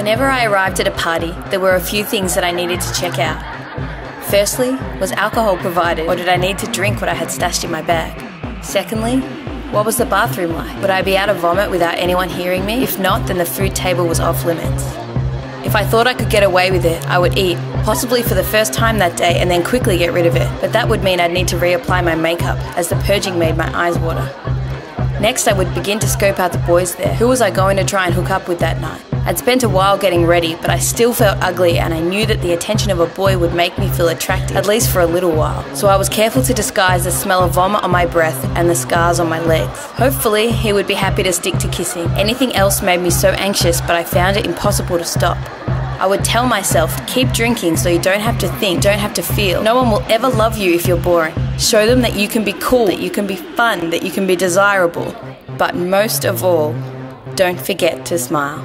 Whenever I arrived at a party, there were a few things that I needed to check out. Firstly, was alcohol provided, or did I need to drink what I had stashed in my bag? Secondly, what was the bathroom like? Would I be able to vomit without anyone hearing me? If not, then the food table was off limits. If I thought I could get away with it, I would eat, possibly for the first time that day, and then quickly get rid of it. But that would mean I'd need to reapply my makeup, as the purging made my eyes water. Next, I would begin to scope out the boys there. Who was I going to try and hook up with that night? I'd spent a while getting ready, but I still felt ugly, and I knew that the attention of a boy would make me feel attractive, at least for a little while. So I was careful to disguise the smell of vomit on my breath and the scars on my legs. Hopefully, he would be happy to stick to kissing. Anything else made me so anxious, but I found it impossible to stop. I would tell myself, keep drinking so you don't have to think, don't have to feel. No one will ever love you if you're boring. Show them that you can be cool, that you can be fun, that you can be desirable. But most of all, don't forget to smile.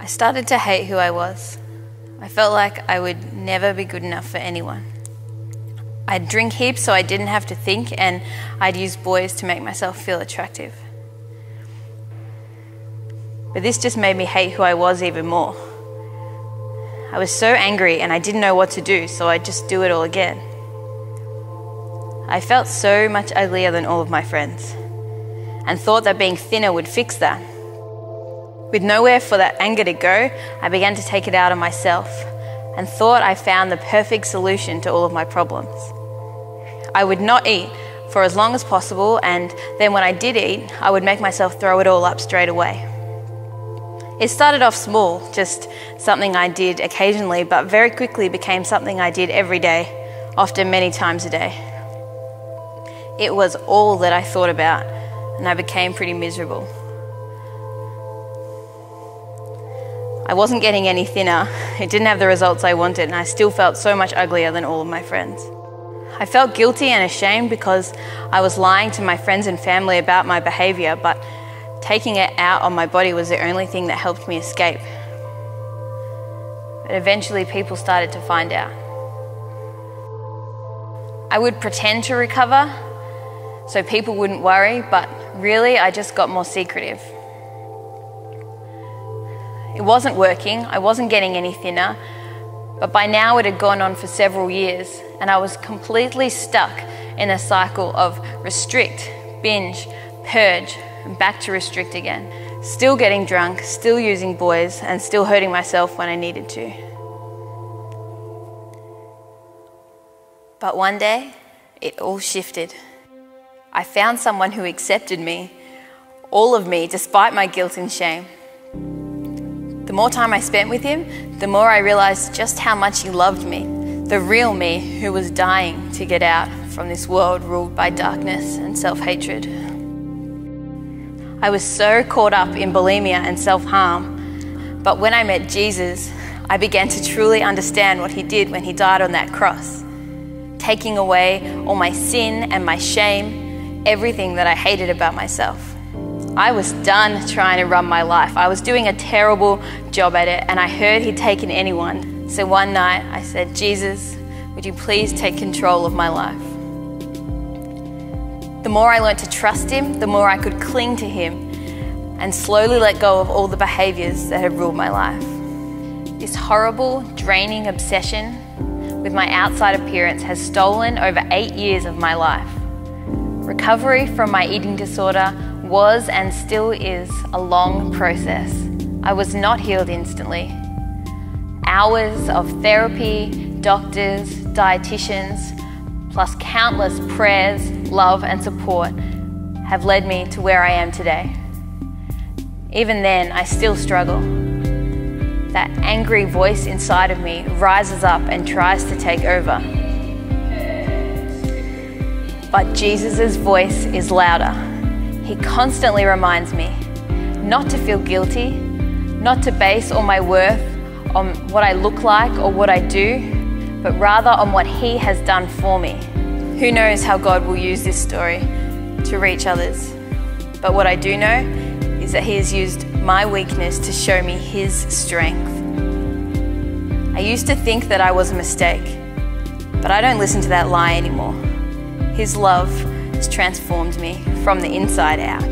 I started to hate who I was. I felt like I would never be good enough for anyone. I'd drink heaps so I didn't have to think, and I'd use boys to make myself feel attractive. But this just made me hate who I was even more. I was so angry and I didn't know what to do, so I'd just do it all again. I felt so much uglier than all of my friends and thought that being thinner would fix that. With nowhere for that anger to go, I began to take it out on myself and thought I found the perfect solution to all of my problems. I would not eat for as long as possible, and then when I did eat, I would make myself throw it all up straight away. It started off small, just something I did occasionally, but very quickly became something I did every day, often many times a day. It was all that I thought about, and I became pretty miserable. I wasn't getting any thinner, it didn't have the results I wanted, and I still felt so much uglier than all of my friends. I felt guilty and ashamed because I was lying to my friends and family about my behaviour, but taking it out on my body was the only thing that helped me escape. But eventually people started to find out. I would pretend to recover so people wouldn't worry, but really I just got more secretive. It wasn't working, I wasn't getting any thinner, but by now it had gone on for several years, and I was completely stuck in a cycle of restrict, binge, purge, and back to restrict again. Still getting drunk, still using boys, and still hurting myself when I needed to. But one day, it all shifted. I found someone who accepted me, all of me, despite my guilt and shame. The more time I spent with him, the more I realised just how much he loved me, the real me who was dying to get out from this world ruled by darkness and self-hatred. I was so caught up in bulimia and self-harm, but when I met Jesus, I began to truly understand what he did when he died on that cross, taking away all my sin and my shame, everything that I hated about myself. I was done trying to run my life. I was doing a terrible job at it, and I heard he'd taken anyone. So one night I said, Jesus, would you please take control of my life? The more I learned to trust him, the more I could cling to him and slowly let go of all the behaviours that had ruled my life. This horrible, draining obsession with my outside appearance has stolen over 8 years of my life. Recovery from my eating disorder was and still is a long process. I was not healed instantly. Hours of therapy, doctors, dietitians, plus countless prayers, love and support have led me to where I am today. Even then, I still struggle. That angry voice inside of me rises up and tries to take over. But Jesus' voice is louder. He constantly reminds me not to feel guilty, not to base all my worth on what I look like or what I do, but rather on what he has done for me. Who knows how God will use this story to reach others? But what I do know is that he has used my weakness to show me his strength. I used to think that I was a mistake, But I don't listen to that lie anymore. His love has transformed me from the inside out.